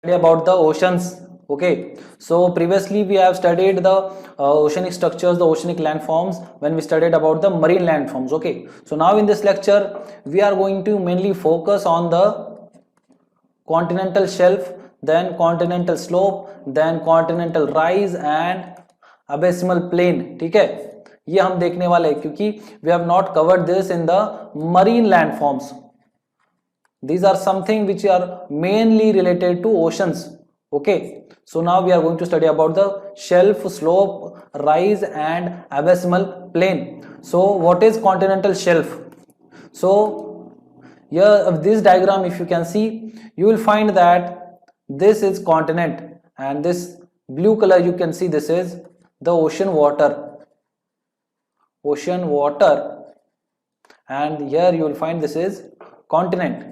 About the oceans. Okay, so previously we have studied the oceanic structures, the oceanic landforms, when we studied about the marine landforms. Okay, so now in this lecture we are going to mainly focus on the continental shelf, then continental slope, then continental rise and abysmal plain. ठीक है, ये हम देखने वाले हैं क्योंकि we have not covered this in the marine landforms. These are something which are mainly related to oceans. Okay, so now we are going to study about the shelf, slope, rise and abysmal plain. So what is continental shelf? So here this diagram, if you can see, you will find that this is continent and this blue color you can see, this is the ocean water, and here you will find this is continent,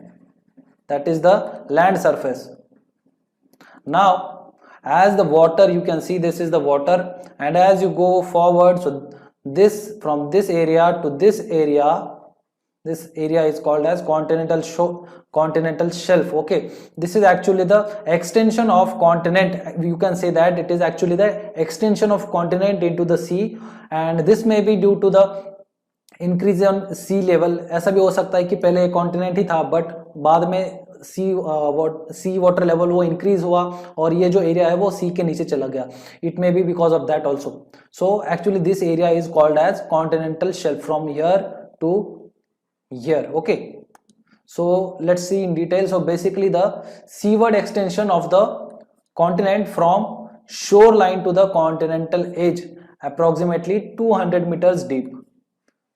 that is the land surface. Now as the water, you can see this is the water, and as you go forward, so this from this area to this area is called as continental shelf. Okay, this is actually the extension of continent. You can say that it is actually the extension of continent into the sea, and this may be due to the increase in sea level. ऐसा भी हो सकता है कि पहले continent ही था but बाद में सी वाटर लेवल वो इंक्रीज हुआ और ये जो एरिया है वो सी के नीचे चला गया. It may be because of that also. So actually this area is called as continental shelf from here to here. Okay, so let's see in detail. So basically the seaward extension of the continent from shoreline to the continental edge, approximately 200 meters deep.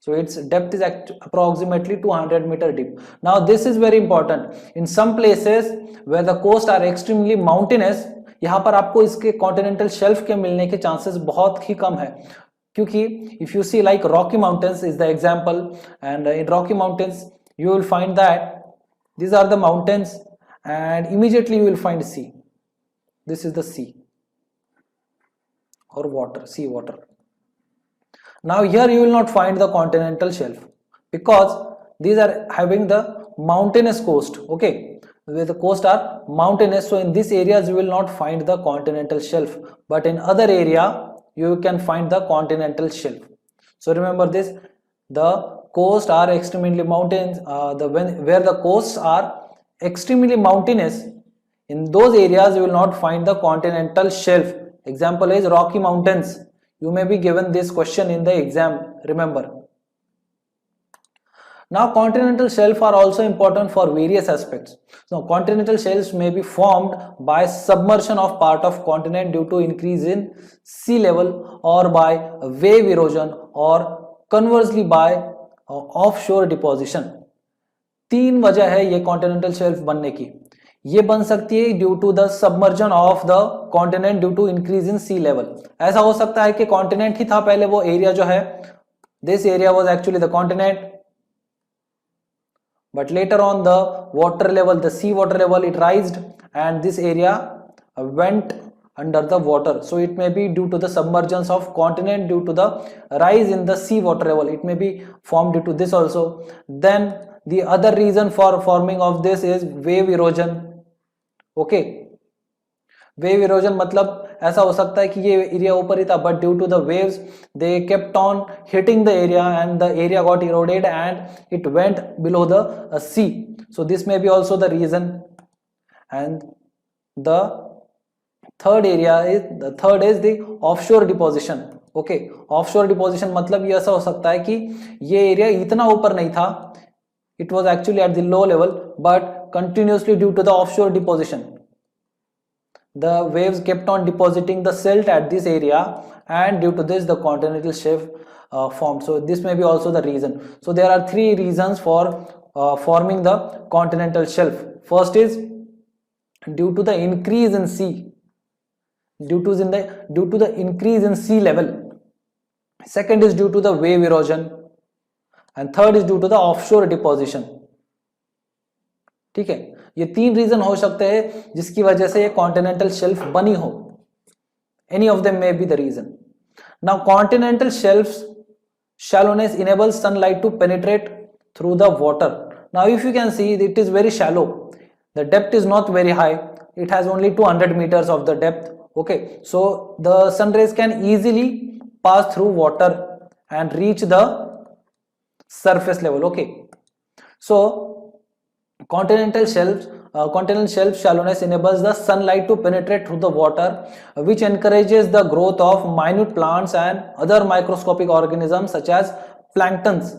So its depth is approximately 200-meter deep. Now this is very important. In some places where the coast are extremely mountainous, यहाँ पर आपको इसके continental shelf के मिलने के chances बहुत ही कम है, क्योंकि if you see like Rocky Mountains is the example, and in Rocky Mountains you will find that these are the mountains and immediately you will find sea. This is the sea or water, sea water. Now here you will not find the continental shelf because these are having the mountainous coast. Okay, where the coast are mountainous, so in these areas you will not find the continental shelf, but in other area you can find the continental shelf. So remember this, the coasts are extremely mountains, where the coasts are extremely mountainous, in those areas you will not find the continental shelf. Example is Rocky Mountains. You may be given this question in the exam, remember. Now continental shelf are also important for various aspects. So continental shelves may be formed by submersion of part of continent due to increase in sea level, or by wave erosion, or conversely by offshore deposition. तीन वजह है ये continental shelf बनने की. ये बन सकती है due to the submergence of the continent due to increase in sea level. ऐसा हो सकता है कि कॉन्टिनेंट ही था पहले, वो एरिया जो है, this area was actually the continent, but later on the water level, the sea water level, it rised and this area went under the water. So it may be due to the submergence of continent due to the rise in the sea water level. It may be formed due to this also. Then the other reason for forming of this is wave erosion. Okay, wave erosion मतलब ऐसा हो सकता है कि ये area ऊपर ही था, but due to the waves they kept on hitting the area and the area got eroded and it went below the sea. So this may be also the reason. And the third is the offshore deposition. Okay, offshore deposition मतलब ये ऐसा हो सकता है कि ये area इतना ऊपर नहीं था, it was actually at the low level, but continuously due to the offshore deposition the waves kept on depositing the silt at this area, and due to this the continental shelf formed. So this may be also the reason. So there are three reasons for forming the continental shelf. First is due to the increase in sea, due to the increase in sea level. Second is due to the wave erosion, and third is due to the offshore deposition. ठीक है, ये तीन reason हो सकते हैं जिसकी वजह से ये कॉन्टिनेंटल शेल्फ बनी हो. Any of them may be the reason. Now continental shelfs shallowness enables sunlight to penetrate through the water. Now if you can see, it is very shallow, the depth is not very high, it has only 200 meters of the depth. Okay, so the sun rays can easily pass through water and reach the surface level. Okay, so continental shelf shallowness enables the sunlight to penetrate through the water, which encourages the growth of minute plants and other microscopic organisms such as planktons,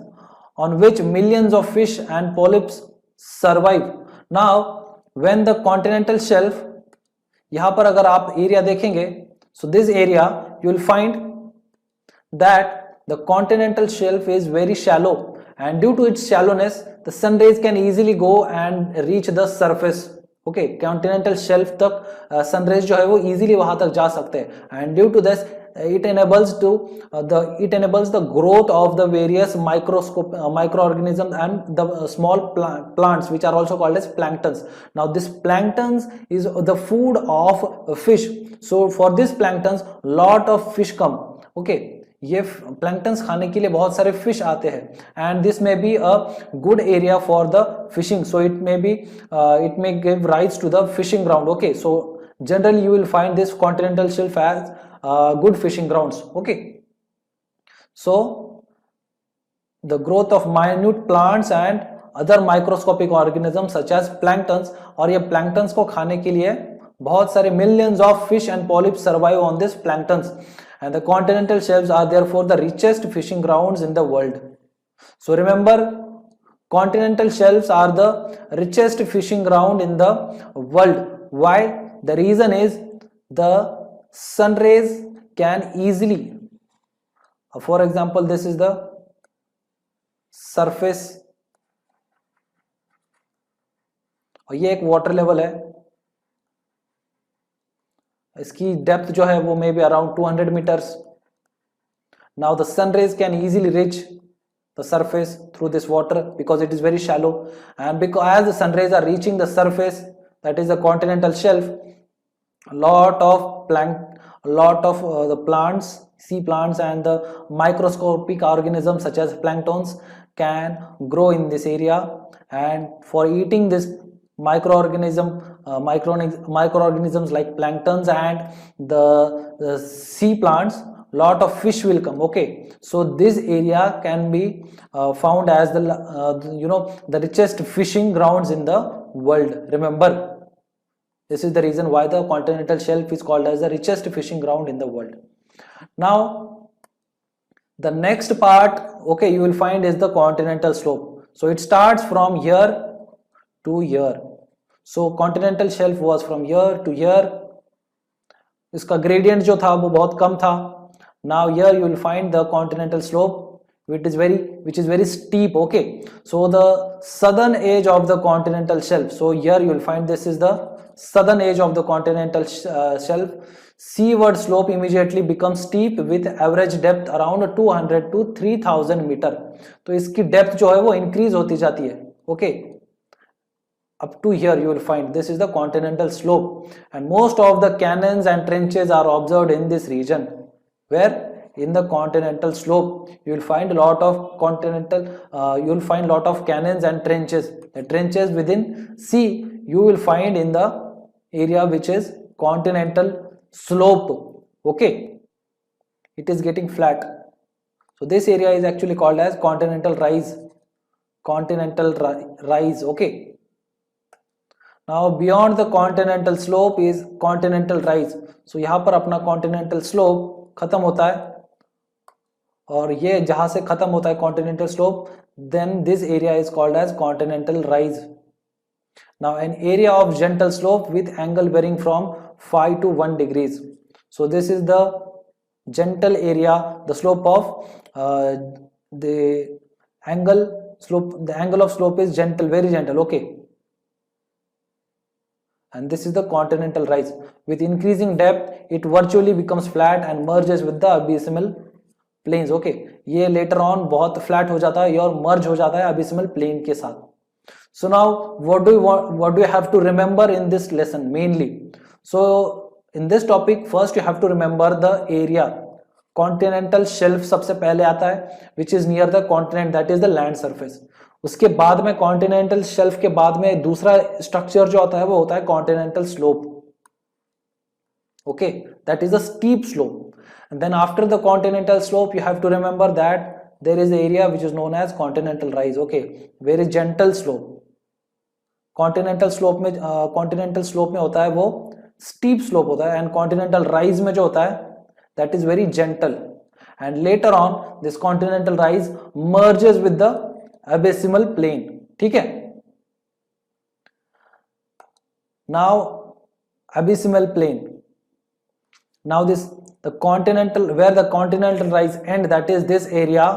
on which millions of fish and polyps survive. Now when the continental shelf, यहाँ पर अगर आप area देखेंगे, so this area you will find that the continental shelf is very shallow, and due to its shallowness the sun rays can easily go and reach the surface. Okay, continental shelf तक sun rays जो है वो easily वहां तक जा सकते हैं, and due to this it enables the growth of the various microorganisms and the small plants which are also called as planktons. Now this planktons is the food of fish, so for this planktons lot of fish come. Okay, ये planktons खाने के लिए बहुत सारे fish आते हैं, and this may be a good area for the fishing, so it may give rise to the fishing ground. Okay, so generally you will find this continental shelf as good fishing grounds. Okay, so the growth of minute plants and other microscopic organisms such as planktons, और ये planktons को खाने के लिए बहुत सारे millions of fish and polyps survive on this planktons, and the continental shelves are therefore the richest fishing grounds in the world. So remember, continental shelves are the richest fishing ground in the world. Why? The reason is the sun rays can easily, for example this is the surface और ये एक water level है, इसकी depth जो है वो may be around 200 meters. Now the sun rays can easily reach the surface through this water because it is very shallow, and because as the sun rays are reaching the surface, that is the continental shelf, a lot of the plants, sea plants and the microscopic organisms such as planktons can grow in this area, and for eating this microorganisms like planktons and the sea plants, lot of fish will come. Okay, so this area can be found as the richest fishing grounds in the world. Remember, this is the reason why the continental shelf is called as the richest fishing ground in the world. Now the next part, okay, you will find is the continental slope. So it starts from here to here. So continental shelf was from here to here, इसका gradient जो था वो बहुत कम था. Now here you will find the continental slope which is very steep. Okay, so the southern edge of the continental shelf, so here you will find this is the southern edge of the continental shelf. Seaward slope immediately becomes steep with average depth around 200 to 3000 meter. तो इसकी depth जो है वो increase होती जाती है. Okay, up to here you will find this is the continental slope, and most of the canyons and trenches are observed in this region. Where? In the continental slope you will find a lot of canyons and trenches. The trenches within sea you will find in the area which is continental slope. Okay, it is getting flat, so this area is actually called as continental rise. Okay, now beyond the continental slope is continental rise. So यहाँ पर अपना continental slope खत्म होता है, और ये जहां से खत्म होता है continental slope, then this area is called as continental rise. Now an area of gentle slope with angle varying from 5 to 1 degrees. So this is the gentle area, the slope of the angle of slope is gentle, very gentle. Okay, and this is the continental rise. With increasing depth it virtually becomes flat and merges with the abysmal plains. Okay, ये later on बहुत flat हो जाता है और merge हो जाता है abysmal plain के साथ. So now what do you have to remember in this lesson mainly? So in this topic, first you have to remember the area, continental shelf सबसे पहले आता है which is near the continent, that is the land surface. उसके बाद में continental shelf के बाद में दूसरा स्ट्रक्चर जो होता है वो होता है continental slope. Okay, that is a steep slope. And then after the continental slope you have to remember that there is area which is known as continental rise. Okay, very gentle slope. Continental slope में होता है वो steep slope होता है, and continental rise में जो होता है that is very gentle, and later on this continental rise merges with the abyssal plain. ठीक है, now abyssal plain, now this the continental, where the continental rise end, that is this area,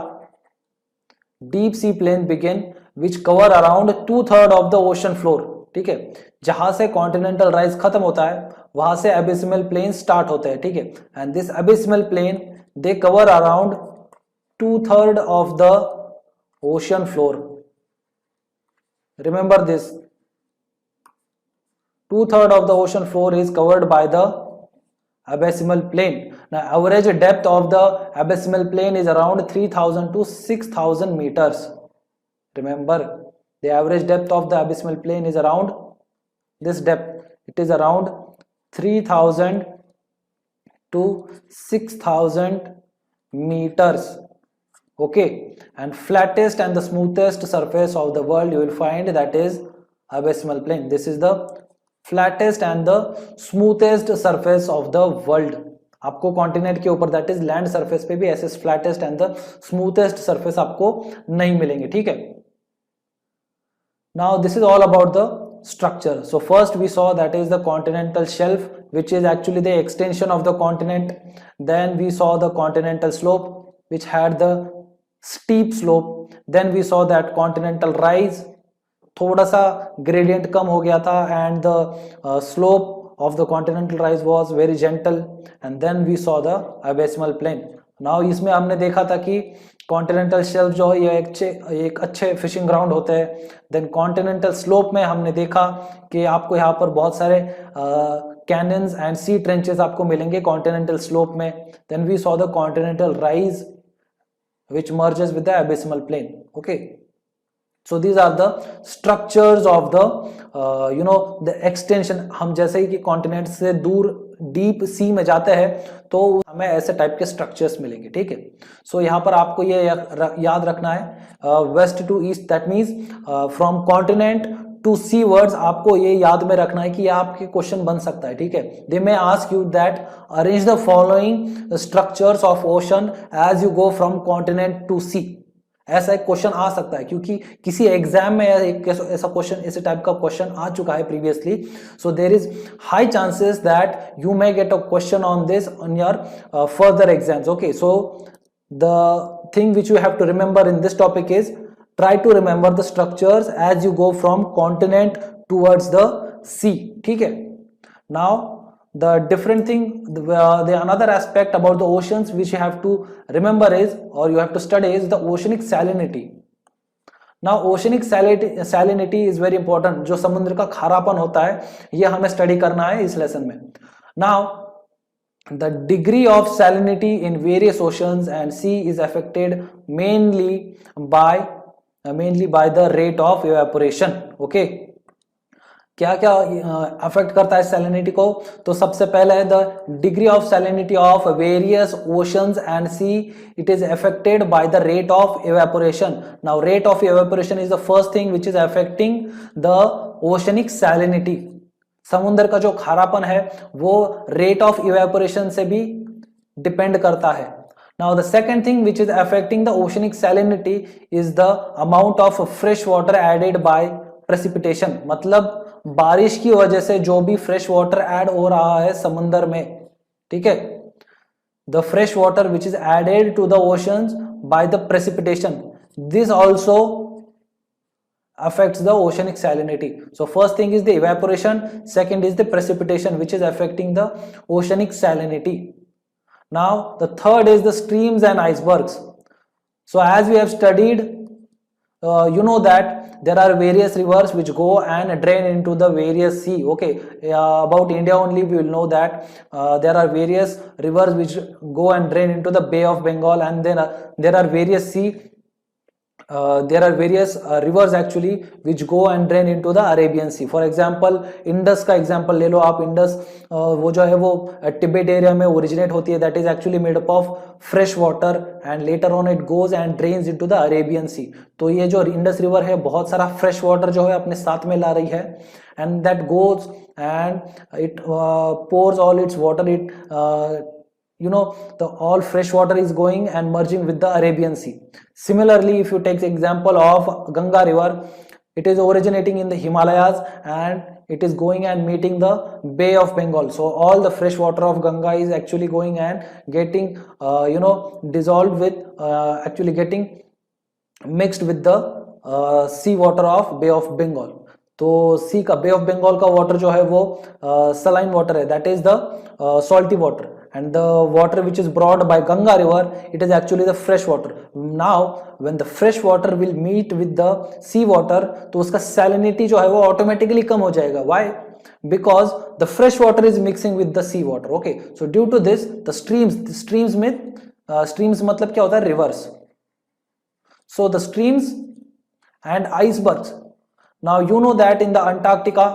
deep sea plain begin which cover around 2/3 of the ocean floor। ठीक है, जहां से continental rise खत्म होता है वहां से अबिसिमल प्लेन स्टार्ट होते हैं। ठीक है, and this abyssal plain they cover around 2/3 of the ocean floor. Remember this, 2/3 of the ocean floor is covered by the abysmal plane. Now average depth of the abysmal plane is around 3000 to 6000 meters. Remember, the average depth of the abysmal plane is around this depth, it is around 3000 to 6000 meters. Okay, and flattest and the smoothest surface of the world you will find that is abysmal plane. This is the flattest and the smoothest surface of the world। आपको continent के ऊपर that is land surface पे भी ऐसे flattest and the smoothest surface आपको नहीं मिलेंगे। ठीक है, now this is all about the structure. So first we saw that is the continental shelf, which is actually the extension of the continent. Then we saw the continental slope, which had the steep slope. Then we saw that continental rise, थोड़ा सा gradient कम हो गया था, and the slope of the continental rise was very gentle. And then we saw the abysmal plain. Now इसमें हमने देखा था कि कॉन्टिनेंटल शेल्फ जो है ये एक अच्छे फिशिंग ग्राउंड होते हैं। देन कॉन्टिनेंटल स्लोप में हमने देखा कि आपको यहाँ पर बहुत सारे कैनन्स एंड सी ट्रेंचेस आपको मिलेंगे कॉन्टिनेंटल स्लोप में। Then we saw the continental rise which merges with the abyssal plain. Okay, so these are the structures of the the extension। हम जैसे ही कि कॉन्टिनेंट से दूर डीप सी में जाते हैं तो हमें ऐसे टाइप के स्ट्रक्चर्स मिलेंगे। ठीक है, सो यहाँ पर आपको ये याद रखना है west to east, that means from continent to seawards. आपको ये याद में रखना है कि यह आपके क्वेश्चन बन सकता है। ठीक है, they may ask you that arrange the following structures of ocean as you go from continent to sea. ऐसा एक क्वेश्चन आ सकता है क्योंकि किसी एग्जाम में ऐसा क्वेश्चन, ऐसे टाइप का क्वेश्चन आ चुका है previously. So there is high chances that you may get a question on this on your further exams. Okay, so the thing which you have to remember in this topic is try to remember the structures as you go from continent towards the sea। ठीक है, now the different thing, the another aspect about the oceans which you have to remember is, or you have to study, is the oceanic salinity। now oceanic salinity is very important। जो समुद्र का खारापन होता है ये हमें study करना है इस लेसन में। now the degree of salinity in various oceans and sea is affected mainly by the rate of evaporation। okay, क्या क्या अफेक्ट करता है सैलिनिटी को? तो सबसे पहले है the degree of salinity of various oceans and sea, it is affected by the rate of evaporation. Now rate of evaporation is the first thing which is affecting the oceanic salinity. समुद्र का जो खारापन है वो rate of evaporation से भी depend करता है। Now the second thing which is affecting the oceanic salinity is the amount of fresh water added by precipitation। मतलब बारिश की वजह से जो भी फ्रेश वाटर ऐड हो रहा है समुद्र में, ठीक है, the fresh water which is added to the oceans by the precipitation, this also affects the oceanic salinity। so first thing is the evaporation, second is the precipitation which is affecting the oceanic salinity। now the third is the streams and icebergs। so as we have studied you know that there are various rivers which go and drain into the various sea. Okay, about India only we will know that there are various rivers which go and drain into the Bay of Bengal, and then there are various rivers actually which go and drain into the Arabian Sea. For example, Indus का example ले लो आप. Indus वो जो है वो Tibet area में originate होती है. That is actually made up of fresh water and later on it goes and drains into the Arabian sea. तो ये जो इंडस रिवर है बहुत सारा फ्रेश वाटर जो है अपने साथ में ला रही है, and that goes and it pores all it's water. It the all fresh water is going and merging with the Arabian Sea. Similarly, if you take the example of Ganga river, it is originating in the Himalayas and it is going and meeting the Bay of Bengal. So all the fresh water of Ganga is actually going and getting dissolved with actually getting mixed with the sea water of Bay of Bengal. तो सी का बे of Bengal का water जो है वो saline water है, that is the salty water, and the water which is brought by Ganga river, it is actually the fresh water. Now when the fresh water will meet with the sea water, तो उसका salinity जो है वो automatically कम हो जाएगा. Why? Because the fresh water is mixing with the sea water. Okay, so due to this the streams में streams मतलब क्या होता है? Rivers. So the streams and icebergs. Now you know that in the Antarctica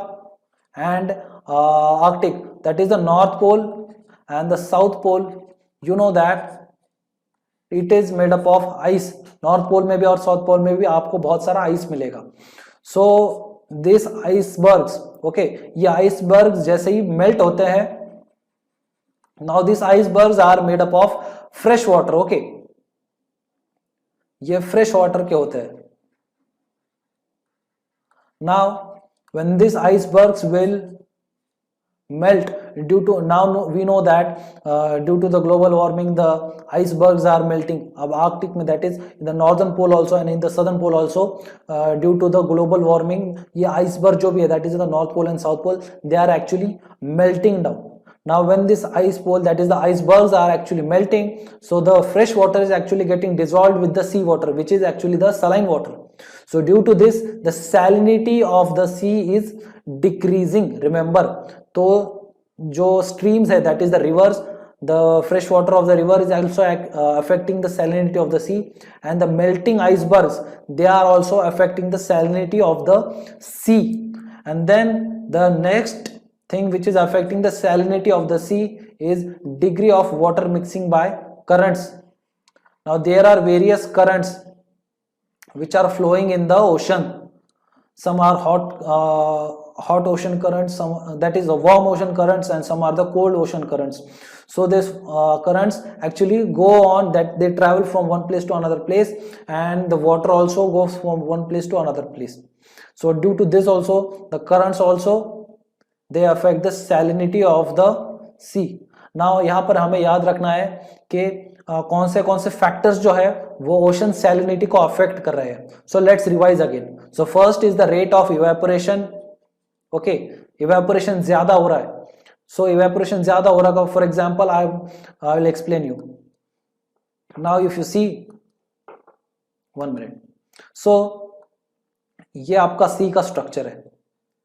and Arctic, that is the North Pole and the South Pole, you know that it is made up of ice. North Pole में भी और South Pole में भी आपको बहुत सारा ice मिलेगा. So this icebergs, okay, ये icebergs जैसे ही melt होते हैं, now these icebergs are made up of fresh water. Okay, ये fresh water के होते हैं. Now when these icebergs will melt due to, now we know that due to the global warming the icebergs are melting. अब Arctic में, that is in the northern pole also and in the southern pole also, due to the global warming ये iceberg जो भी है, that is the North Pole and South Pole, they are actually melting down. Now when this ice pole, that is the icebergs, are actually melting, so the fresh water is actually getting dissolved with the sea water, which is actually the saline water. So due to this the salinity of the sea is decreasing. Remember, तो जो streams है, that is the rivers, the fresh water of the river is also affecting the salinity of the sea, and the melting icebergs, they are also affecting the salinity of the sea. And then the next thing which is affecting the salinity of the sea is degree of water mixing by currents. Now there are various currents which are flowing in the ocean. Some are hot ocean currents, some that is the warm ocean currents, and some are the cold ocean currents. So these currents actually go on, that they travel from one place to another place, and the water also goes from one place to another place. So due to this also the currents also they affect the salinity of the sea. Now यहाँ पर हमें याद रखना है कि कौन से factors जो है वो ओशन सैलिनिटी को अफेक्ट कर रहे हैं. So let's revise again. So first is the rate of evaporation. Okay, evaporation ज्यादा हो रहा है. सो इवेपोरेशन ज्यादा हो रहा है. For example I will explain you. Now if you see, 1 minute. So ये आपका सी का स्ट्रक्चर है,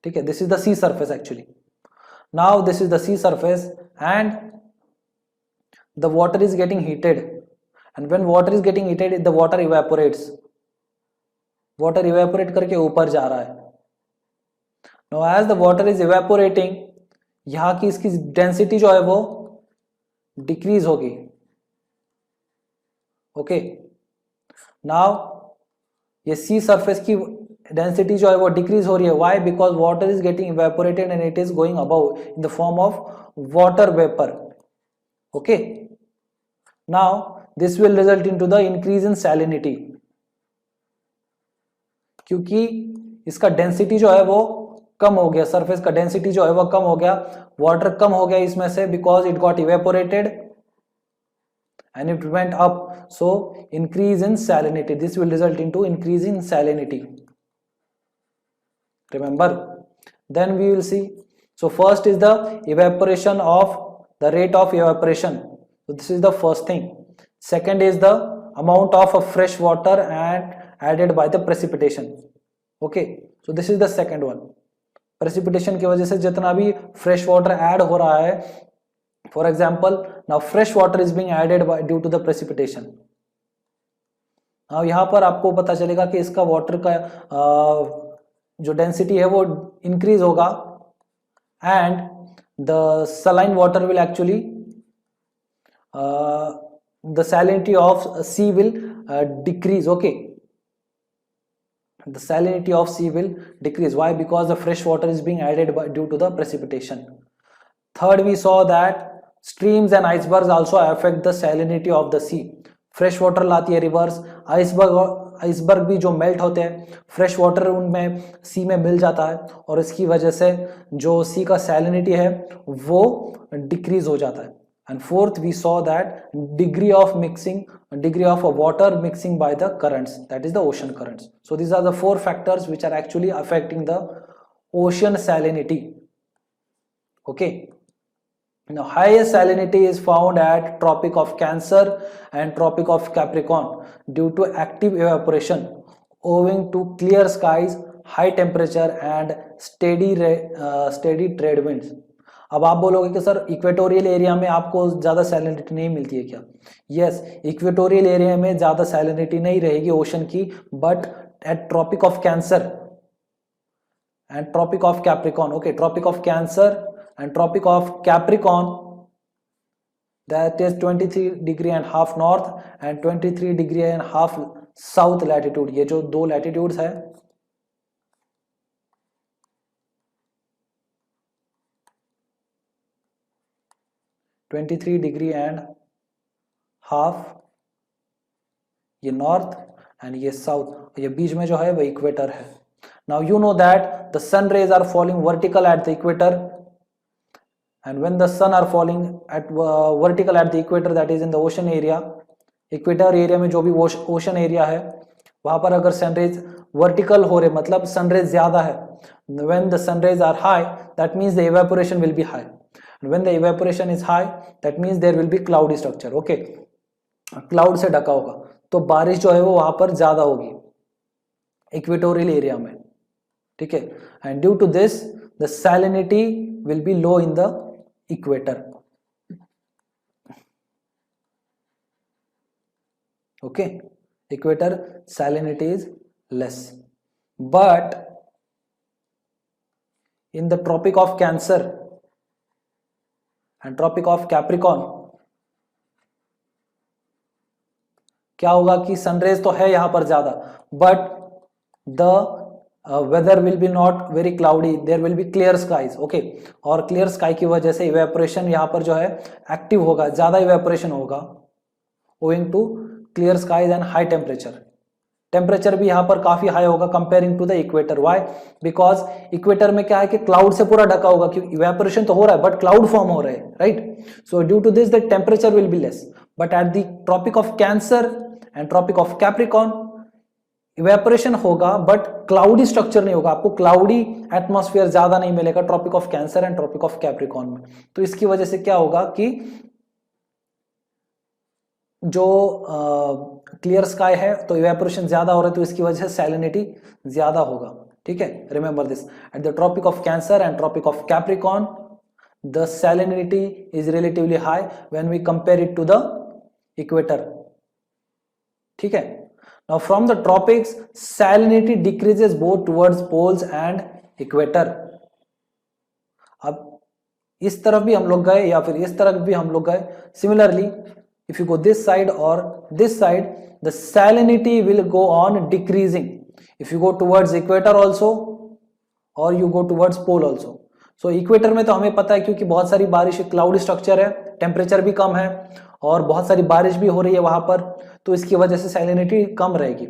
ठीक है. This is the sea surface actually. Now this is the sea surface and the water is getting heated, and when water is getting heated the water evaporates. water evaporate करके ऊपर जा रहा है. now as the water is evaporating, यहाँ की इसकी density जो है वो डिक्रीज होगी. ओके, नाउ ये सी सरफेस की डेंसिटी जो है वो डिक्रीज हो रही है. Why? Because water is getting evaporated and it is going above in the form of water vapour. Okay, now this will result into the increase in salinity, क्योंकि इसका डेंसिटी जो है वो कम हो गया. सरफेस का डेंसिटी जो है वो कम हो गया, वाटर कम हो गया इसमें से, because it got evaporated and it went up. So increase in salinity, this will result into increase in salinity. Remember, then we will see. So first is the evaporation of the rate of evaporation. So this is the first thing. Second is the amount of fresh water and added by the precipitation. Okay, so this is the second one. Precipitation की वजह से जितना भी fresh water add हो रहा है, for example now fresh water is being added due to the precipitation. अब यहां पर आपको पता चलेगा कि इसका वाटर का जो डेंसिटी है वो इंक्रीज होगा and the saline water will actually the salinity of sea will decrease. Okay, the salinity of sea will decrease. Why? Because the fresh water is being added due to the precipitation. Third, we saw that streams and icebergs also affect the salinity of the sea. Fresh water लाती है reverse, iceberg भी जो melt होते हैं, fresh water उनमें सी में मिल जाता है और इसकी वजह से जो सी का सैलिनिटी है वो डिक्रीज हो जाता है। And fourth, we saw that degree of water mixing by the currents, that is the ocean currents. So these are the four factors which are actually affecting the ocean salinity. Okay. Now highest salinity is found at Tropic of Cancer and Tropic of Capricorn due to active evaporation owing to clear skies, high temperature and steady trade winds. अब आप बोलोगे कि sir equatorial area में आपको ज्यादा salinity नहीं मिलती है क्या? यस, इक्वेटोरियल एरिया में ज्यादा सैलिनिटी नहीं रहेगी ओशन की, but at Tropic of Cancer and Tropic of Capricorn, okay, Tropic of Cancer and Tropic of Capricorn, that is 23.5 north and 23.5 south latitude. ये जो दो latitudes है, (23.5) ये नॉर्थ एंड ये साउथ, ये बीच में जो है वो इक्वेटर है। Now you know that the sun rays are falling vertical at the equator. And when the sun are falling at vertical at the equator, that is in the ocean area, equator area में जो भी ocean area है वहां पर अगर sunrays vertical हो रहे मतलब sunrays ज्यादा है, when the sunrays are high that means the evaporation will be high, and when the evaporation is high that means there will be cloudy structure. Okay, cloud से ढका होगा तो बारिश जो है वो वहां पर ज्यादा होगी इक्वेटोरियल एरिया में, ठीक है, and due to this the salinity will be low in the equator. Okay, equator salinity is less, but in the Tropic of Cancer and Tropic of Capricorn क्या होगा कि सनरेज तो है यहां पर ज्यादा, but the weather will be not very cloudy, there will be clear skies. Okay, और clear sky की वजह से evaporation यहाँ पर जो है active होगा, ज्यादा evaporation होगा owing to clear skies and high temperature. Temperature भी यहाँ पर काफी हाई होगा comparing to the equator. Why? Because equator में क्या है कि क्लाउड से पूरा ढका होगा, क्योंकि इवेपोरेशन तो हो रहा है बट क्लाउड फॉर्म हो रहे हैं, right? So due to this the temperature will be less, but at the Tropic of Cancer and Tropic of Capricorn evaporation होगा बट क्लाउडी स्ट्रक्चर नहीं होगा, आपको क्लाउडी एटमॉस्फेयर ज्यादा नहीं मिलेगा Tropic of Cancer and Tropic of Capricorn में. तो इसकी वजह से क्या होगा कि जो क्लियर स्काई है तो इवेपोरेशन ज्यादा हो रहा है, तो इसकी वजह से सैलिनिटी ज्यादा होगा. ठीक है, remember this. At the Tropic of Cancer and Tropic of Capricorn the salinity is relatively high when we compare it to the equator. ठीक है. Now from the tropics salinity decreases both towards poles and equator. अब इस तरफ भी हम लोग गए या फिर इस तरफ भी हम लोग गए. Similarly, if you go this side or this side, the salinity will go on decreasing. If you go towards equator also or you go towards pole also. So equator में तो हमें पता है क्योंकि बहुत सारी बारिश, क्लाउडी स्ट्रक्चर है, टेम्परेचर भी कम है और बहुत सारी बारिश भी हो रही है वहां पर, तो इसकी वजह से सैलिनिटी कम रहेगी.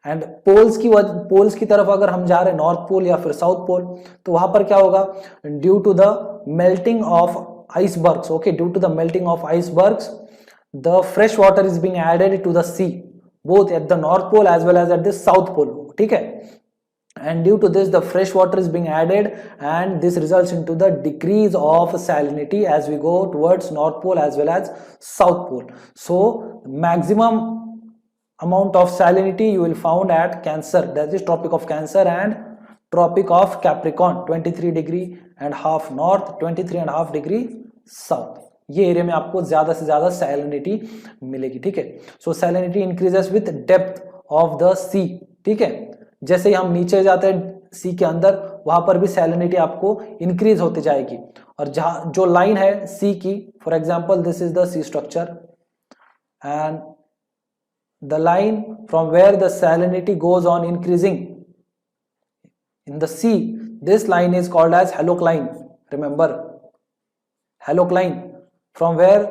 एंड पोल्स की तरफ अगर हम जा रहे हैं, नॉर्थ पोल या फिर साउथ पोल, तो वहां पर क्या होगा, due to the melting of icebergs. Okay, due to the melting of icebergs the fresh water is being added to the sea both at the North Pole as well as at the South Pole. ठीक है, and due to this the fresh water is being added and this results into the decrease of salinity as we go towards north pole as well as south pole. So maximum amount of salinity you will found at Cancer, that is Tropic of Cancer and Tropic of Capricorn, 23 degree and half north, 23 and half degree south, ये area में आपको ज्यादा से ज्यादा salinity मिलेगी, ठीक है। So salinity increases with depth of the sea, ठीक है। जैसे ही हम नीचे जाते हैं सी के अंदर, वहां पर भी सैलिनिटी आपको इंक्रीज होती जाएगी। और जहां जो लाइन है सी की, for example this is the sea structure and the line from where the salinity goes on increasing in the sea, this line is called as halocline. Remember, halocline, from where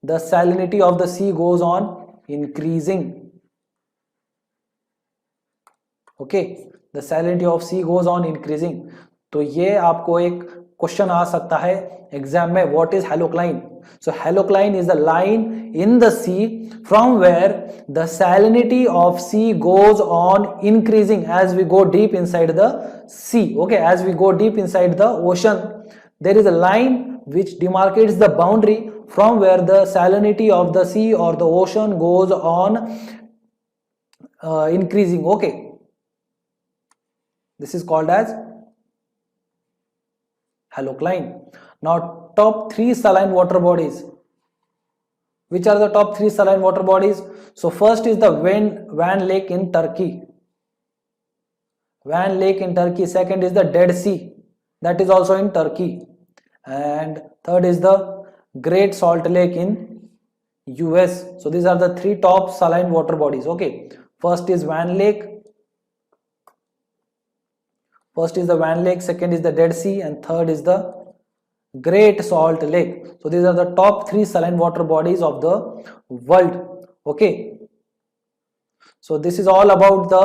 the salinity of the sea goes on increasing. Okay, the salinity of sea goes on increasing. तो ये आपको एक question आ सकता है exam में, what is halocline? So halocline is the line in the sea from where the salinity of sea goes on increasing as we go deep inside the sea. Okay, as we go deep inside the ocean, there is a line which demarcates the boundary from where the salinity of the sea or the ocean goes on increasing. Okay, this is called as halocline. Now top 3 saline water bodies. Which are the top 3 saline water bodies? So first is the Van Lake in Turkey. Van Lake in Turkey. Second is the Dead Sea, that is also in Turkey. And third is the Great Salt Lake in US. So these are the 3 top saline water bodies. Okay, first is Van Lake, second is the Dead Sea, and third is the Great Salt Lake. So these are the top 3 saline water bodies of the world. Okay, so this is all about the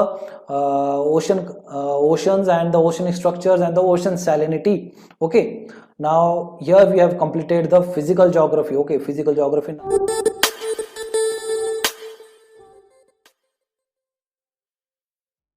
oceans and the ocean structures and the ocean salinity. Okay, now here we have completed the physical geography. Okay, physical geography.